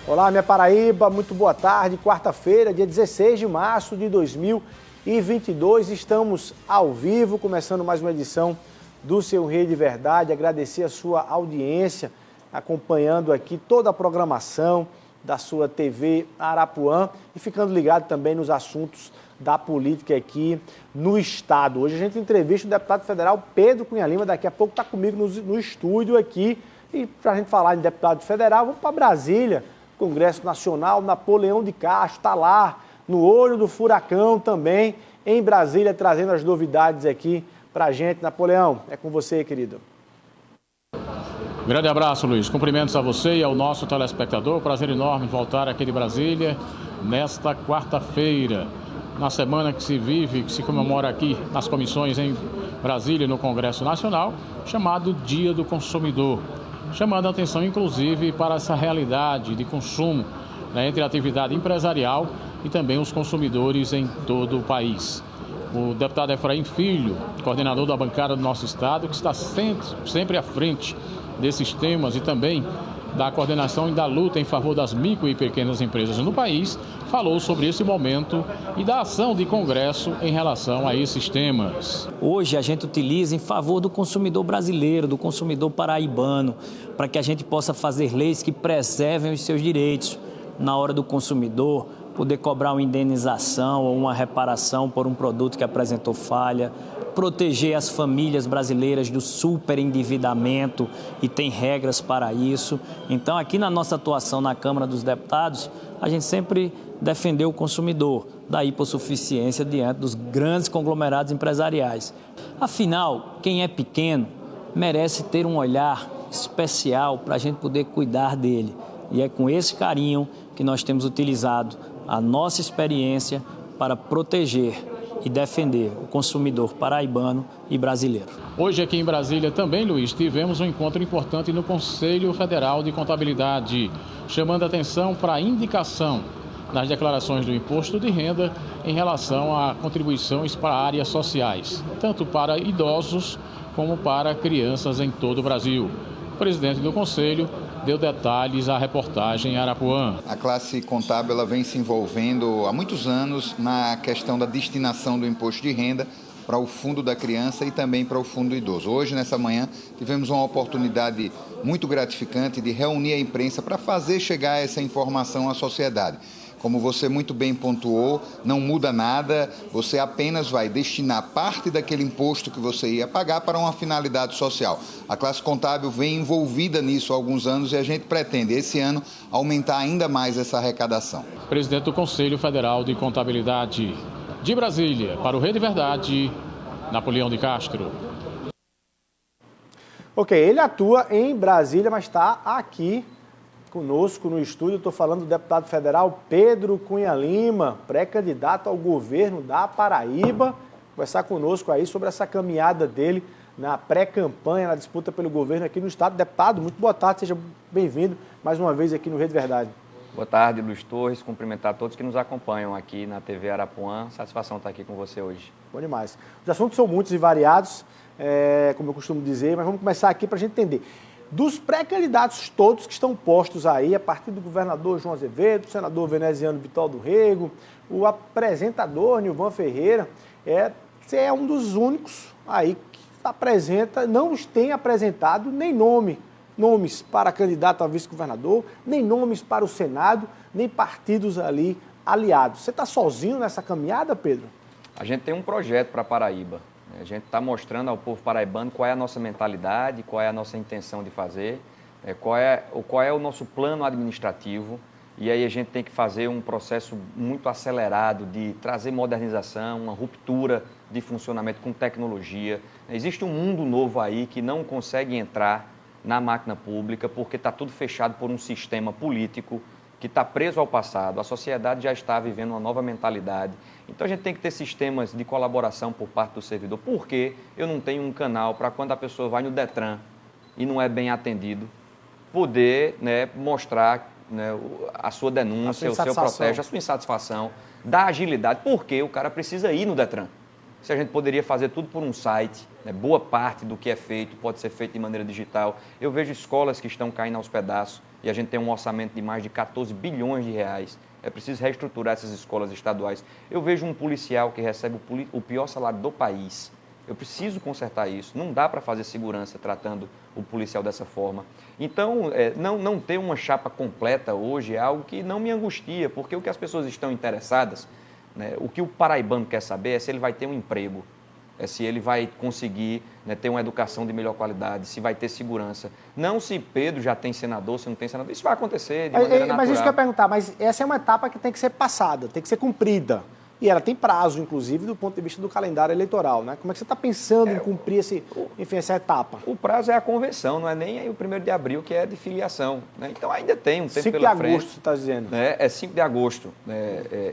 Olá, minha Paraíba, muito boa tarde. Quarta-feira, dia 16 de março de 2022, estamos ao vivo, começando mais uma edição do Seu Rede Verdade. Agradecer a sua audiência, acompanhando aqui toda a programação da sua TV Arapuã e ficando ligado também nos assuntos da política aqui no estado. Hoje a gente entrevista o deputado federal Pedro Cunha Lima, daqui a pouco está comigo no estúdio aqui. E para a gente falar de deputado federal, vamos para Brasília. Congresso Nacional, Napoleão de Castro está lá, no olho do furacão também, em Brasília, trazendo as novidades aqui para a gente. Napoleão, é com você, querido. Grande abraço, Luiz. Cumprimentos a você e ao nosso telespectador. Prazer enorme voltar aqui de Brasília nesta quarta-feira, na semana que se vive, que se comemora aqui nas comissões em Brasília, no Congresso Nacional, chamado Dia do Consumidor. Chamando a atenção, inclusive, para essa realidade de consumo, né, entre a atividade empresarial e também os consumidores em todo o país. O deputado Efraim Filho, coordenador da bancada do nosso estado, que está sempre à frente desses temas e também da coordenação e da luta em favor das micro e pequenas empresas no país, falou sobre esse momento e da ação de Congresso em relação a esses temas. Hoje a gente utiliza em favor do consumidor brasileiro, do consumidor paraibano, para que a gente possa fazer leis que preservem os seus direitos na hora do consumidor, poder cobrar uma indenização ou uma reparação por um produto que apresentou falha, proteger as famílias brasileiras do superendividamento e tem regras para isso. Então, aqui na nossa atuação na Câmara dos Deputados, a gente sempre defendeu o consumidor da hipossuficiência diante dos grandes conglomerados empresariais. Afinal, quem é pequeno merece ter um olhar especial para a gente poder cuidar dele. E é com esse carinho que nós temos utilizado a nossa experiência para proteger e defender o consumidor paraibano e brasileiro. Hoje aqui em Brasília também, Luiz, tivemos um encontro importante no Conselho Federal de Contabilidade, chamando a atenção para a indicação nas declarações do imposto de renda em relação a contribuições para áreas sociais, tanto para idosos como para crianças em todo o Brasil. O presidente do Conselho deu detalhes à reportagem Arapuã. A classe contábil ela vem se envolvendo há muitos anos na questão da destinação do imposto de renda para o fundo da criança e também para o fundo do idoso. Hoje, nessa manhã, tivemos uma oportunidade muito gratificante de reunir a imprensa para fazer chegar essa informação à sociedade. Como você muito bem pontuou, não muda nada, você apenas vai destinar parte daquele imposto que você ia pagar para uma finalidade social. A classe contábil vem envolvida nisso há alguns anos e a gente pretende, esse ano, aumentar ainda mais essa arrecadação. Presidente do Conselho Federal de Contabilidade de Brasília, para o Rede Verdade, Napoleão de Castro. Ok, ele atua em Brasília, mas está aqui conosco no estúdio. Estou falando do deputado federal Pedro Cunha Lima, pré-candidato ao governo da Paraíba, conversar conosco aí sobre essa caminhada dele na pré-campanha, na disputa pelo governo aqui no estado. Deputado, muito boa tarde, seja bem-vindo mais uma vez aqui no Rede Verdade. Boa tarde, Luiz Torres, cumprimentar todos que nos acompanham aqui na TV Arapuã. Satisfação estar aqui com você hoje. Bom demais. Os assuntos são muitos e variados, como eu costumo dizer, mas vamos começar aqui para a gente entender. Dos pré-candidatos todos que estão postos aí, a partir do governador João Azevedo, do senador veneziano Vital do Rego, o apresentador Nilvan Ferreira, você é um dos únicos aí que apresenta, não tem apresentado nem nomes para candidato a vice-governador, nem nomes para o Senado, nem partidos ali aliados. Você está sozinho nessa caminhada, Pedro? A gente tem um projeto para Paraíba. A gente está mostrando ao povo paraibano qual é a nossa mentalidade, qual é a nossa intenção de fazer, qual é o nosso plano administrativo. E aí a gente tem que fazer um processo muito acelerado de trazer modernização, uma ruptura de funcionamento com tecnologia. Existe um mundo novo aí que não consegue entrar na máquina pública porque está tudo fechado por um sistema político que está preso ao passado. A sociedade já está vivendo uma nova mentalidade. Então a gente tem que ter sistemas de colaboração por parte do servidor. Por que eu não tenho um canal para quando a pessoa vai no Detran e não é bem atendido, poder, né, mostrar, né, a sua denúncia, o seu protesto, a sua insatisfação, da agilidade, porque o cara precisa ir no Detran. se a gente poderia fazer tudo por um site, né? Boa parte do que é feito pode ser feito de maneira digital. Eu vejo escolas que estão caindo aos pedaços e a gente tem um orçamento de mais de 14 bilhões de reais. É preciso reestruturar essas escolas estaduais. Eu vejo um policial que recebe o pior salário do país. Eu preciso consertar isso. Não dá para fazer segurança tratando o policial dessa forma. Então, não ter uma chapa completa hoje é algo que não me angustia, porque o que as pessoas estão interessadas, né, o que o paraibano quer saber é se ele vai ter um emprego, é se ele vai conseguir, né, ter uma educação de melhor qualidade, se vai ter segurança. Não se Pedro já tem senador, se não tem senador. Isso vai acontecer de maneira natural. Mas isso que eu ia perguntar, mas essa é uma etapa que tem que ser passada, tem que ser cumprida. E ela tem prazo, inclusive, do ponto de vista do calendário eleitoral, né? Como é que você está pensando em cumprir essa etapa? O prazo é a convenção, não é nem o 1º de abril, que é de filiação, né? Então ainda tem um tempo 5 pela de frente. agosto, você está dizendo? Né? É 5 de agosto.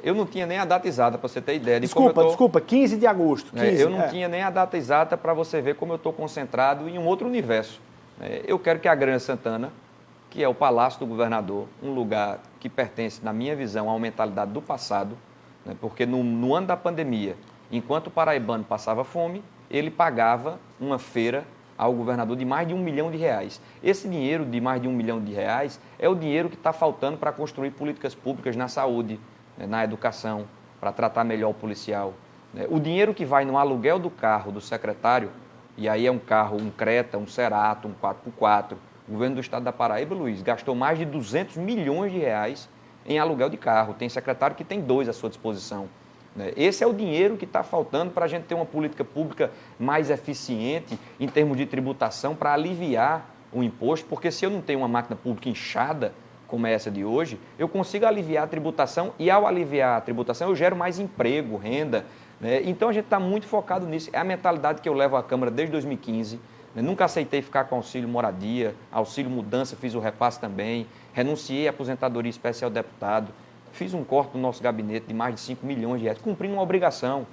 Eu não tinha nem a data exata, para você ter ideia. Desculpa, 15 de agosto. 15, eu não tinha nem a data exata para você ver como eu estou concentrado em um outro universo. Eu quero que a Granja Santana, que é o Palácio do Governador, um lugar que pertence, na minha visão, à mentalidade do passado, né? Porque no ano da pandemia, enquanto o paraibano passava fome, ele pagava uma feira ao governador de mais de R$1 milhão. Esse dinheiro de mais de R$1 milhão é o dinheiro que está faltando para construir políticas públicas na saúde, né? Na educação, para tratar melhor o policial. O dinheiro que vai no aluguel do carro do secretário, e aí é um carro, um Creta, um Cerato, um 4x4, o governo do estado da Paraíba, Luiz, gastou mais de R$200 milhões em aluguel de carro. Tem secretário que tem 2 à sua disposição. Esse é o dinheiro que está faltando para a gente ter uma política pública mais eficiente em termos de tributação para aliviar o imposto, porque se eu não tenho uma máquina pública inchada, como é essa de hoje, eu consigo aliviar a tributação e, ao aliviar a tributação, eu gero mais emprego, renda. Então, a gente está muito focado nisso. É a mentalidade que eu levo à Câmara desde 2015. Nunca aceitei ficar com auxílio moradia, auxílio mudança, fiz o repasse também, renunciei à aposentadoria especial de deputado, fiz um corte no nosso gabinete de mais de R$5 milhões, cumprindo uma obrigação,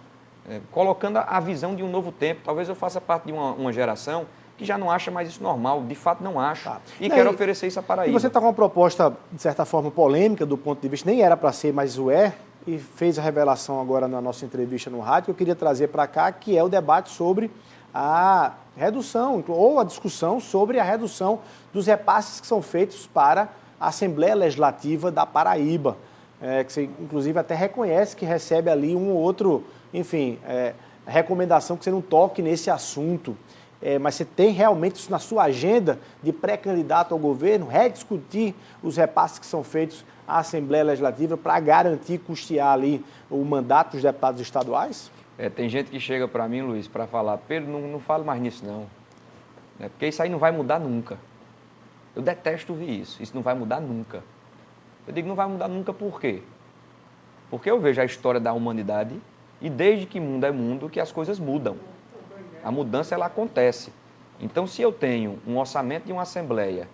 colocando a visão de um novo tempo. Talvez eu faça parte de uma geração que já não acha mais isso normal, de fato não acho, quero oferecer isso à Paraíba. E você está com uma proposta, de certa forma, polêmica do ponto de vista, nem era para ser, mas o é, e fez a revelação agora na nossa entrevista no rádio, que eu queria trazer para cá, que é o debate sobre a redução, ou a discussão sobre a redução dos repasses que são feitos para a Assembleia Legislativa da Paraíba, que você, inclusive, até reconhece que recebe ali um ou outro, enfim, recomendação que você não toque nesse assunto. Mas você tem realmente isso na sua agenda de pré-candidato ao governo, rediscutir os repasses que são feitos à Assembleia Legislativa para garantir custear ali o mandato dos deputados estaduais? Tem gente que chega para mim, Luiz, para falar, Pedro, não falo mais nisso não, porque isso aí não vai mudar nunca. Eu detesto ouvir isso não vai mudar nunca. Eu digo, não vai mudar nunca por quê? Porque eu vejo a história da humanidade e desde que mundo é mundo que as coisas mudam. A mudança, ela acontece. Então, se eu tenho um orçamento de uma Assembleia,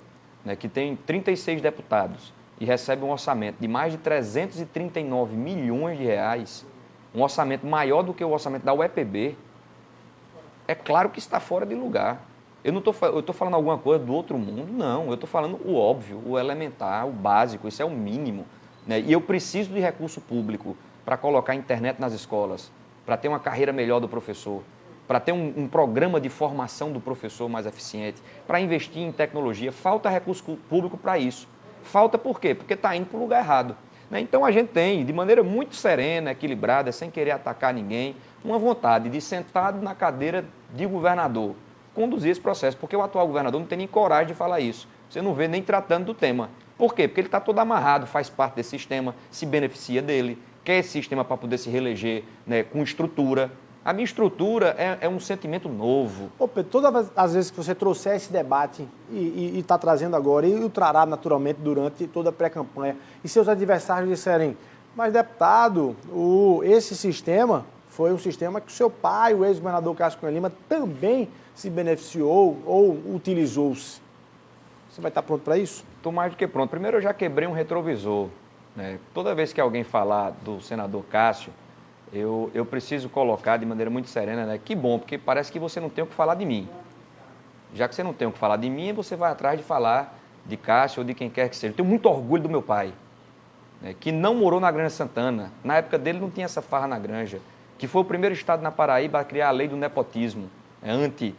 que tem 36 deputados e recebe um orçamento de mais de R$339 milhões, um orçamento maior do que o orçamento da UEPB, é claro que está fora de lugar. Eu estou falando alguma coisa do outro mundo? Não, eu estou falando o óbvio, o elementar, o básico, isso é o mínimo. E eu preciso de recurso público para colocar a internet nas escolas, para ter uma carreira melhor do professor, para ter um programa de formação do professor mais eficiente, para investir em tecnologia. Falta recurso público para isso. Falta por quê? Porque está indo para o lugar errado. Então, a gente tem, de maneira muito serena, equilibrada, sem querer atacar ninguém, uma vontade de, sentado na cadeira de governador, conduzir esse processo, porque o atual governador não tem nem coragem de falar isso. Você não vê nem tratando do tema. Por quê? Porque ele está todo amarrado, faz parte desse sistema, se beneficia dele, quer esse sistema para poder se reeleger, com estrutura. A minha estrutura é um sentimento novo. Ô Pedro, todas as vezes que você trouxer esse debate e está trazendo agora, e o trará naturalmente durante toda a pré-campanha, e seus adversários disserem, mas deputado, esse sistema foi um sistema que o seu pai, o ex-governador Cássio Cunha Lima, também se beneficiou ou utilizou-se. Você vai estar pronto para isso? Estou mais do que pronto. Primeiro, eu já quebrei um retrovisor. Toda vez que alguém falar do senador Cássio, eu preciso colocar de maneira muito serena, que bom, porque parece que você não tem o que falar de mim. Já que você não tem o que falar de mim, você vai atrás de falar de Cássio ou de quem quer que seja. Eu tenho muito orgulho do meu pai, que não morou na Granja Santana. Na época dele não tinha essa farra na granja. que foi o primeiro estado na Paraíba a criar a lei do nepotismo, anti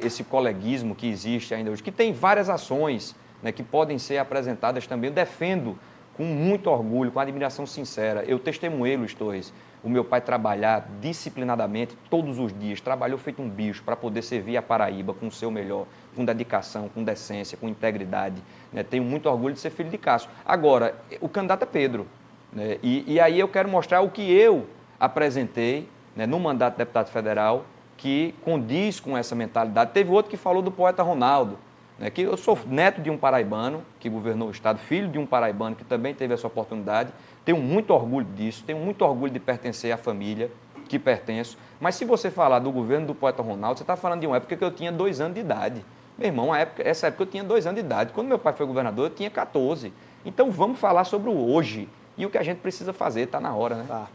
esse coleguismo que existe ainda hoje, que tem várias ações, né, que podem ser apresentadas também. Eu defendo com muito orgulho, com admiração sincera. Eu testemunhei, Luiz Torres, o meu pai trabalhar disciplinadamente todos os dias, trabalhou feito um bicho para poder servir a Paraíba com o seu melhor, com dedicação, com decência, com integridade, né? Tenho muito orgulho de ser filho de Cássio. Agora, o candidato é Pedro, né? E aí eu quero mostrar o que eu apresentei, né, no mandato de deputado federal, que condiz com essa mentalidade. Teve outro que falou do poeta Ronaldo, né, que eu sou neto de um paraibano que governou o estado, filho de um paraibano que também teve essa oportunidade. Tenho muito orgulho disso, tenho muito orgulho de pertencer à família que pertenço. Mas se você falar do governo do poeta Ronaldo, você está falando de uma época que eu tinha 2 anos de idade. Meu irmão, essa época eu tinha 2 anos de idade. Quando meu pai foi governador, eu tinha 14. Então vamos falar sobre o hoje e o que a gente precisa fazer, está na hora, né? Tá.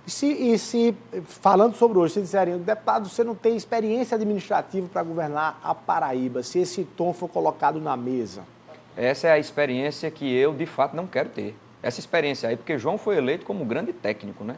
Se falando sobre hoje, se disserem, deputado, você não tem experiência administrativa para governar a Paraíba, se esse tom for colocado na mesa? Essa é a experiência que eu, de fato, não quero ter. Essa experiência aí, porque João foi eleito como grande técnico, né?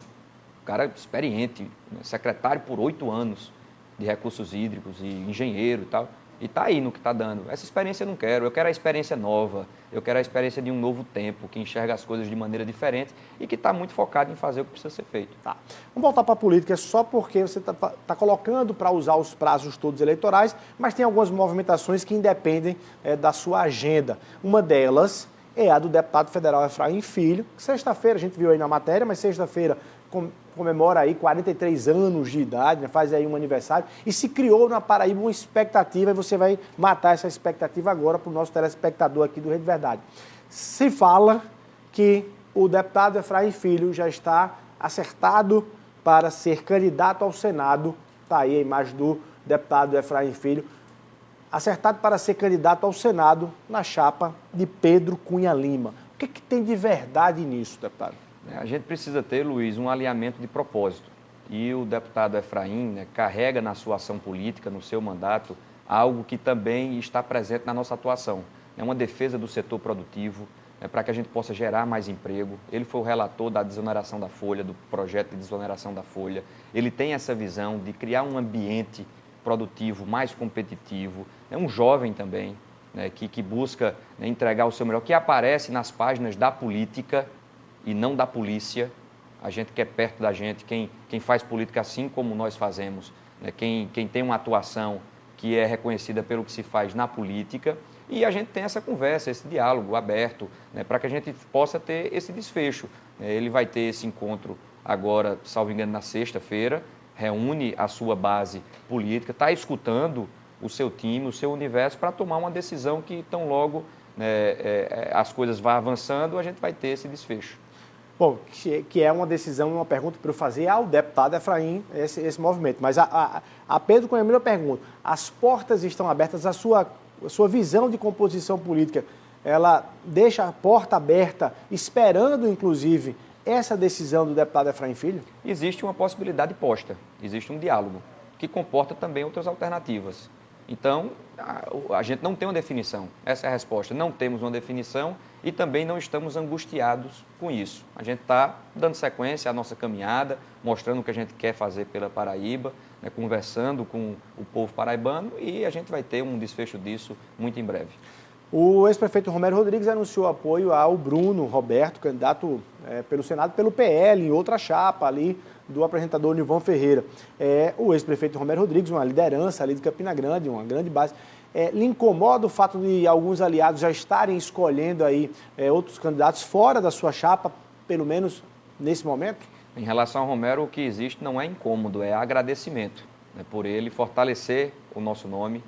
Um cara experiente, né? Secretário por 8 anos de recursos hídricos e engenheiro e tal. E está aí no que está dando. Essa experiência eu não quero. Eu quero a experiência nova. Eu quero a experiência de um novo tempo, que enxerga as coisas de maneira diferente e que está muito focado em fazer o que precisa ser feito. Tá. Vamos voltar para a política só porque você está colocando para usar os prazos todos eleitorais, mas tem algumas movimentações que independem da sua agenda. Uma delas é a do deputado federal Efraim Filho. Sexta-feira, a gente viu aí na matéria, mas sexta-feira comemora aí 43 anos de idade, né? Faz aí um aniversário, e se criou na Paraíba uma expectativa, e você vai matar essa expectativa agora para o nosso telespectador aqui do Rede Verdade. Se fala que o deputado Efraim Filho já está acertado para ser candidato ao Senado, está aí a imagem do deputado Efraim Filho, acertado para ser candidato ao Senado na chapa de Pedro Cunha Lima. O que tem de verdade nisso, deputado? A gente precisa ter, Luiz, um alinhamento de propósito. E o deputado Efraim, né, carrega na sua ação política, no seu mandato, algo que também está presente na nossa atuação. É uma defesa do setor produtivo, para que a gente possa gerar mais emprego. Ele foi o relator da desoneração da folha, do projeto de desoneração da folha. Ele tem essa visão de criar um ambiente produtivo mais competitivo. É um jovem também, né, que busca, né, entregar o seu melhor, que aparece nas páginas da política e não da polícia. A gente quer perto da gente, quem faz política assim como nós fazemos, né? Quem tem uma atuação que é reconhecida pelo que se faz na política, e a gente tem essa conversa, esse diálogo aberto, né? Para que a gente possa ter esse desfecho. Ele vai ter esse encontro agora, salvo engano, na sexta-feira, reúne a sua base política, está escutando o seu time, o seu universo, para tomar uma decisão que tão logo, né, as coisas vão avançando, a gente vai ter esse desfecho. Bom, que é uma decisão e uma pergunta para eu fazer ao deputado Efraim, esse movimento. Mas a Pedro Cunha Lima eu pergunto, as portas estão abertas, a sua visão de composição política, ela deixa a porta aberta, esperando, inclusive, essa decisão do deputado Efraim Filho? Existe uma possibilidade posta, existe um diálogo, que comporta também outras alternativas. Então, a gente não tem uma definição, essa é a resposta. Não temos uma definição e também não estamos angustiados com isso. A gente está dando sequência à nossa caminhada, mostrando o que a gente quer fazer pela Paraíba, né, conversando com o povo paraibano, e a gente vai ter um desfecho disso muito em breve. O ex-prefeito Romero Rodrigues anunciou apoio ao Bruno Roberto, candidato pelo Senado, pelo PL, em outra chapa ali do apresentador Nilvan Ferreira. O ex-prefeito Romero Rodrigues, uma liderança ali de Campina Grande, uma grande base. Lhe incomoda o fato de alguns aliados já estarem escolhendo aí outros candidatos fora da sua chapa, pelo menos nesse momento? Em relação ao Romero, o que existe não é incômodo, é agradecimento, né, por ele fortalecer o nosso nome.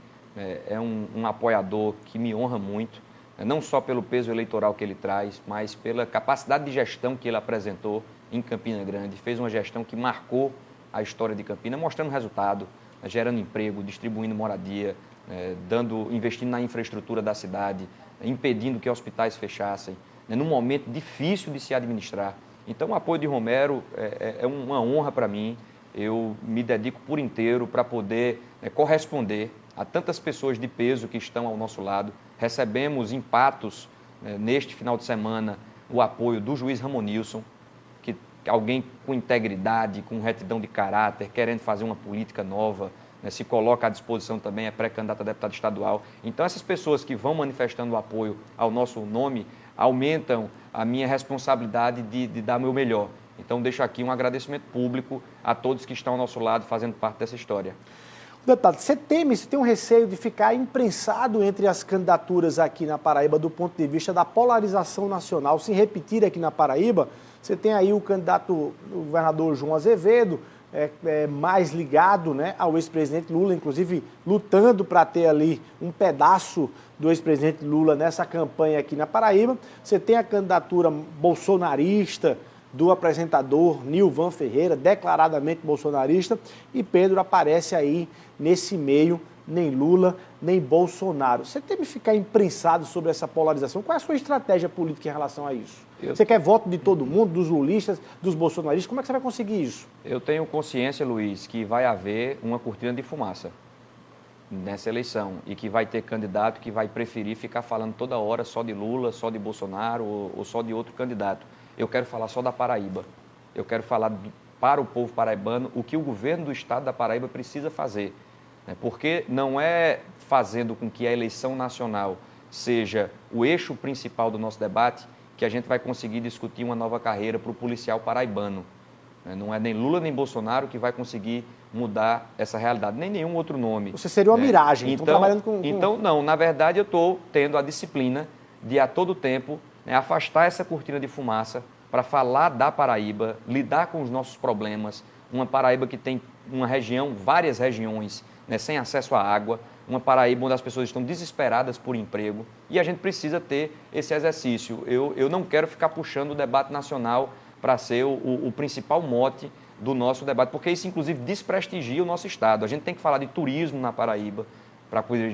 É um apoiador que me honra muito, né, não só pelo peso eleitoral que ele traz, mas pela capacidade de gestão que ele apresentou em Campina Grande. Fez uma gestão que marcou a história de Campina, mostrando resultado, né, gerando emprego, distribuindo moradia, investindo na infraestrutura da cidade, impedindo que hospitais fechassem, né, num momento difícil de se administrar. Então, o apoio de Romero é uma honra para mim. Eu me dedico por inteiro para poder corresponder a tantas pessoas de peso que estão ao nosso lado. Recebemos em Patos, neste final de semana, o apoio do juiz Ramonilson, que alguém com integridade, com retidão de caráter, querendo fazer uma política nova, né, se coloca à disposição também, é pré-candidato a deputado estadual. Então, essas pessoas que vão manifestando o apoio ao nosso nome aumentam a minha responsabilidade de dar o meu melhor. Então, deixo aqui um agradecimento público a todos que estão ao nosso lado fazendo parte dessa história. Deputado, você tem um receio de ficar imprensado entre as candidaturas aqui na Paraíba do ponto de vista da polarização nacional se repetir aqui na Paraíba? Você tem aí o candidato, o governador João Azevedo, mais ligado, né, ao ex-presidente Lula, inclusive lutando para ter ali um pedaço do ex-presidente Lula nessa campanha aqui na Paraíba. Você tem a candidatura bolsonarista do apresentador Nilvan Ferreira, declaradamente bolsonarista, e Pedro aparece aí nesse meio, nem Lula, nem Bolsonaro. Você teme ficar imprensado sobre essa polarização? Qual é a sua estratégia política em relação a isso? Você quer voto de todo mundo, dos lulistas, dos bolsonaristas? Como é que você vai conseguir isso? Eu tenho consciência, Luiz, que vai haver uma cortina de fumaça nessa eleição e que vai ter candidato que vai preferir ficar falando toda hora só de Lula, só de Bolsonaro ou só de outro candidato. Eu quero falar só da Paraíba. Eu quero falar para o povo paraibano o que o governo do estado da Paraíba precisa fazer. Porque não é fazendo com que a eleição nacional seja o eixo principal do nosso debate que a gente vai conseguir discutir uma nova carreira para o policial paraibano. Não é nem Lula nem Bolsonaro que vai conseguir mudar essa realidade, nem nenhum outro nome. Você seria uma miragem, então trabalhando com... Então, não, na verdade eu estou tendo a disciplina de a todo tempo afastar essa cortina de fumaça para falar da Paraíba, lidar com os nossos problemas, uma Paraíba que tem uma região, várias regiões, sem acesso à água, uma Paraíba onde as pessoas estão desesperadas por emprego e a gente precisa ter esse exercício. Eu não quero ficar puxando o debate nacional para ser o principal mote do nosso debate, porque isso, inclusive, desprestigia o nosso estado. A gente tem que falar de turismo na Paraíba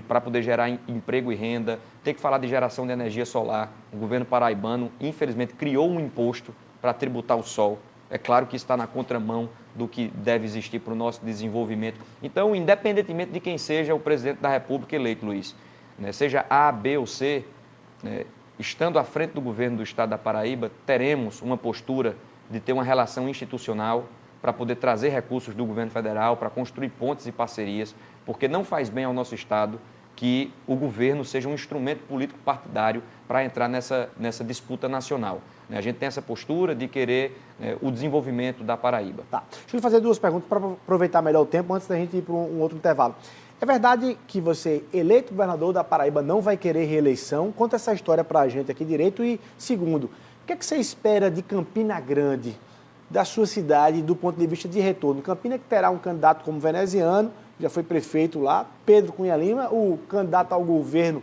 para poder gerar emprego e renda, tem que falar de geração de energia solar. O governo paraibano, infelizmente, criou um imposto para tributar o sol. É claro que isso está na contramão do que deve existir para o nosso desenvolvimento. Então, independentemente de quem seja o presidente da República eleito, Luiz, seja A, B ou C, estando à frente do governo do estado da Paraíba, teremos uma postura de ter uma relação institucional para poder trazer recursos do governo federal, para construir pontes e parcerias, porque não faz bem ao nosso estado que o governo seja um instrumento político partidário para entrar nessa disputa nacional. A gente tem essa postura de querer o desenvolvimento da Paraíba. Tá. Deixa eu lhe fazer duas perguntas para aproveitar melhor o tempo antes da gente ir para um outro intervalo. É verdade que você, eleito governador da Paraíba, não vai querer reeleição? Conta essa história para a gente aqui direito. E, segundo, o que é que você espera de Campina Grande, da sua cidade, do ponto de vista de retorno? Campina que terá um candidato como veneziano, já foi prefeito lá, Pedro Cunha Lima, o candidato ao governo,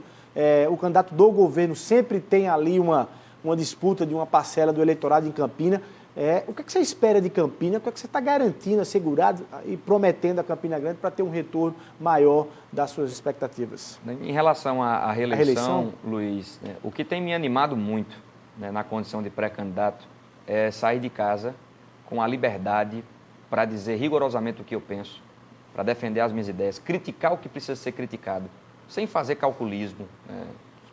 o candidato do governo sempre tem ali uma disputa de uma parcela do eleitorado em Campina. O que é que você espera de Campina? O que é que você está garantindo, assegurado e prometendo a Campina Grande para ter um retorno maior das suas expectativas? Em relação à reeleição, Luiz, o que tem me animado muito na condição de pré-candidato é sair de casa com a liberdade para dizer rigorosamente o que eu penso, para defender as minhas ideias, criticar o que precisa ser criticado, sem fazer calculismo.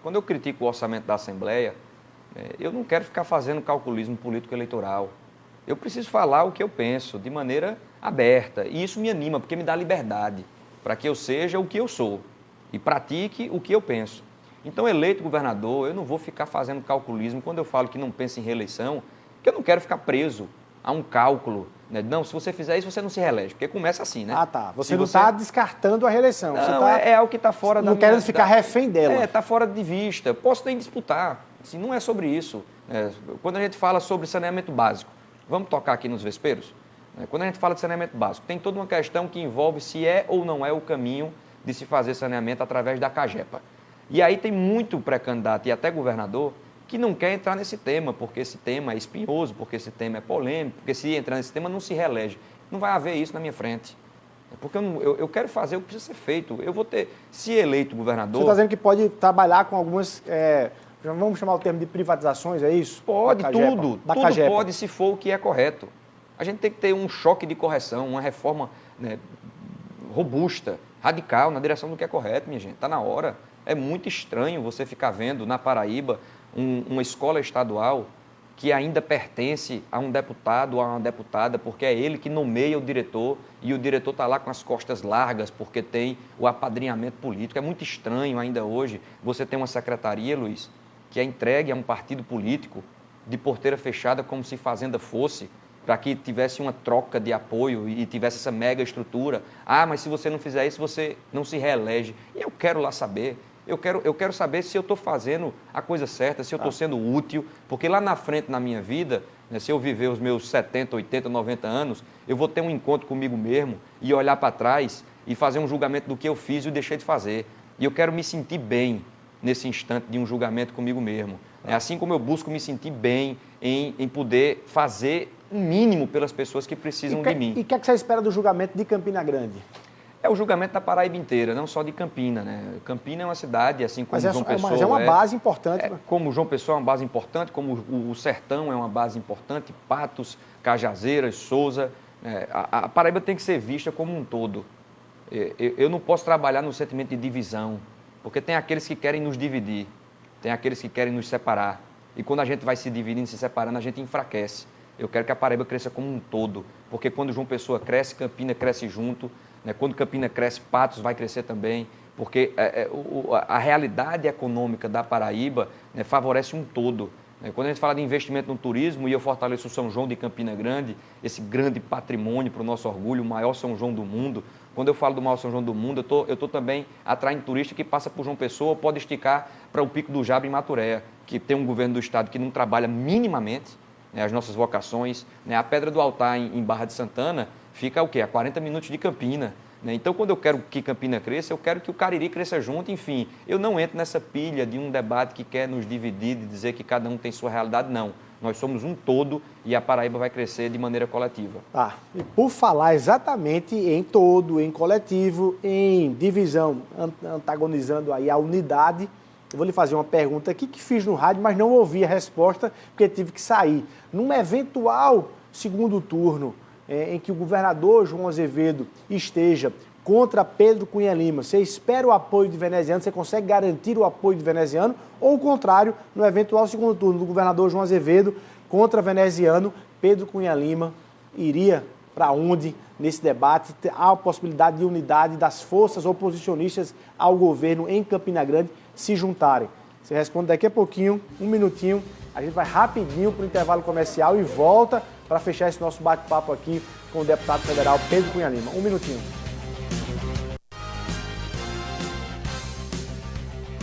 Quando eu critico o orçamento da Assembleia, eu não quero ficar fazendo calculismo político-eleitoral. Eu preciso falar o que eu penso, de maneira aberta. E isso me anima, porque me dá liberdade, para que eu seja o que eu sou e pratique o que eu penso. Então, eleito governador, eu não vou ficar fazendo calculismo quando eu falo que não penso em reeleição, que eu não quero ficar preso a um cálculo. Não, se você fizer isso, você não se reelege, porque começa assim, né? Ah, tá. Você não está descartando a reeleição. Não, você tá... é algo que está fora da Não querendo ficar refém dela. Está fora de vista. Posso nem disputar. Assim, não é sobre isso. Quando a gente fala sobre saneamento básico, vamos tocar aqui nos vesperos? Quando a gente fala de saneamento básico, tem toda uma questão que envolve se é ou não é o caminho de se fazer saneamento através da CAGEPA. E aí tem muito pré-candidato e até governador que não quer entrar nesse tema, porque esse tema é espinhoso, porque esse tema é polêmico, porque se entrar nesse tema não se reelege. Não vai haver isso na minha frente. Porque eu quero fazer o que precisa ser feito. Eu vou ter, se eleito governador... Você está dizendo que pode trabalhar com algumas... vamos chamar o termo de privatizações, é isso? Pode, tudo pode, se for o que é correto. A gente tem que ter um choque de correção, uma reforma robusta, radical, na direção do que é correto, minha gente. Está na hora. É muito estranho você ficar vendo na Paraíba uma escola estadual que ainda pertence a um deputado ou a uma deputada, porque é ele que nomeia o diretor e o diretor está lá com as costas largas porque tem o apadrinhamento político. É muito estranho ainda hoje você ter uma secretaria, Luiz, que é entregue a um partido político de porteira fechada como se Fazenda fosse, para que tivesse uma troca de apoio e tivesse essa mega estrutura. Ah, mas se você não fizer isso, você não se reelege. E eu quero lá saber. Eu quero saber se eu estou fazendo a coisa certa, se eu estou sendo útil, porque lá na frente, na minha vida, né, se eu viver os meus 70, 80, 90 anos, eu vou ter um encontro comigo mesmo e olhar para trás e fazer um julgamento do que eu fiz e deixei de fazer. E eu quero me sentir bem nesse instante de um julgamento comigo mesmo. É assim como eu busco me sentir bem em poder fazer o mínimo pelas pessoas que precisam de mim. E o que é que você espera do julgamento de Campina Grande? É o julgamento da Paraíba inteira, não só de Campina, né? Campina é uma cidade, assim como João Pessoa. Mas é uma base importante. Como João Pessoa é uma base importante, como o Sertão é uma base importante, Patos, Cajazeiras, Souza. A Paraíba tem que ser vista como um todo. Eu não posso trabalhar no sentimento de divisão, porque tem aqueles que querem nos dividir, tem aqueles que querem nos separar. E quando a gente vai se dividindo, se separando, a gente enfraquece. Eu quero que a Paraíba cresça como um todo, porque quando João Pessoa cresce, Campina cresce junto. Quando Campina cresce, Patos vai crescer também, porque a realidade econômica da Paraíba, né, favorece um todo. Quando a gente fala de investimento no turismo, e eu fortaleço o São João de Campina Grande, esse grande patrimônio para o nosso orgulho, o maior São João do mundo. Quando eu falo do maior São João do mundo, eu estou também atraindo turista que passa por João Pessoa, pode esticar para o Pico do Jabre em Maturé, que tem um governo do estado que não trabalha minimamente, né, as nossas vocações. A Pedra do Altar em Barra de Santana fica o quê? A 40 minutos de Campina. Então, quando eu quero que Campina cresça, eu quero que o Cariri cresça junto, enfim. Eu não entro nessa pilha de um debate que quer nos dividir, de dizer que cada um tem sua realidade, não. Nós somos um todo e a Paraíba vai crescer de maneira coletiva. E por falar exatamente em todo, em coletivo, em divisão, antagonizando aí a unidade, eu vou lhe fazer uma pergunta aqui que fiz no rádio, mas não ouvi a resposta porque tive que sair. Num eventual segundo turno, em que o governador João Azevedo esteja contra Pedro Cunha Lima, você espera o apoio de Veneziano, você consegue garantir o apoio de Veneziano, ou o contrário, no eventual segundo turno do governador João Azevedo contra Veneziano, Pedro Cunha Lima iria para onde nesse debate? Há a possibilidade de unidade das forças oposicionistas ao governo em Campina Grande se juntarem. Você responde daqui a pouquinho, um minutinho, a gente vai rapidinho para o intervalo comercial e volta para fechar esse nosso bate-papo aqui com o deputado federal Pedro Cunha Lima. Um minutinho.